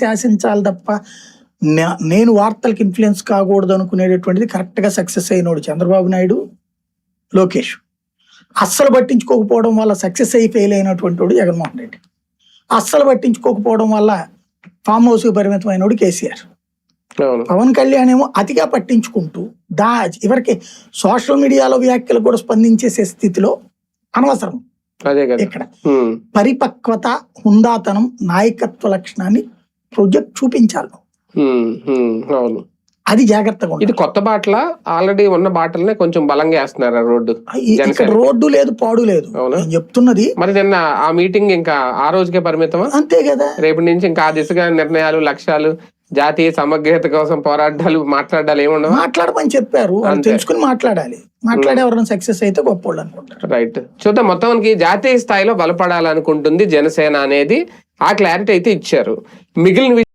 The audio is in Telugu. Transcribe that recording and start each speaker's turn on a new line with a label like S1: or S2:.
S1: శాసించాలి తప్ప నేను వార్తలకు ఇన్ఫ్లుయెన్స్ కాకూడదు అనుకునేటటువంటిది కరెక్ట్ గా సక్సెస్ అయినోడు చంద్రబాబు నాయుడు, లోకేష్. అస్సలు పట్టించుకోకపోవడం వల్ల సక్సెస్ అయి ఫెయిల్ అయినటువంటి వాడు జగన్మోహన్ రెడ్డి. అస్సలు పట్టించుకోకపోవడం వల్ల ఫామ్ హౌస్ పరిమితం అయినోడు కేసీఆర్. పవన్ కళ్యాణ్ ఏమో అతిగా పట్టించుకుంటూ ఎవరికి సోషల్ మీడియాలో వ్యాఖ్యలు కూడా స్పందించేసే స్థితిలో అనవసరం. ఇక్కడ పరిపక్వత, హుందాతనం, నాయకత్వ లక్షణాన్ని ప్రాజెక్ట్ చూపించాలి. అది జాగ్రత్తగా
S2: ఇది కొత్త బాటల ఆల్రెడీ ఉన్న బాటలనే కొంచెం బలంగా వేస్తున్నారు. రోడ్డు
S1: ఇక్కడ రోడ్డు లేదు, పాడు లేదు చెప్తున్నది.
S2: మరి నిన్న ఆ మీటింగ్ ఇంకా ఆ రోజుకే పరిమితమా?
S1: అంతే కదా.
S2: రేపటి నుంచి ఇంకా ఆ దిశగా నిర్ణయాలు, లక్ష్యాలు, జాతీయ సమగ్రత కోసం పోరాటాలు, మాట్లాడాలి ఏముండవు.
S1: మాట్లాడమని చెప్పారు, తెలుసుకుని మాట్లాడాలి. మాట్లాడే ఎవరైనా సక్సెస్ అయితే గొప్పోళ్ళు అనుకుంటారు.
S2: రైట్. చూద్దాం. మొత్తానికి జాతీయ స్థాయిలో బలపడాలనుకుంటుంది జనసేన అనేది ఆ క్లారిటీ అయితే ఇచ్చారు. మిగిలిన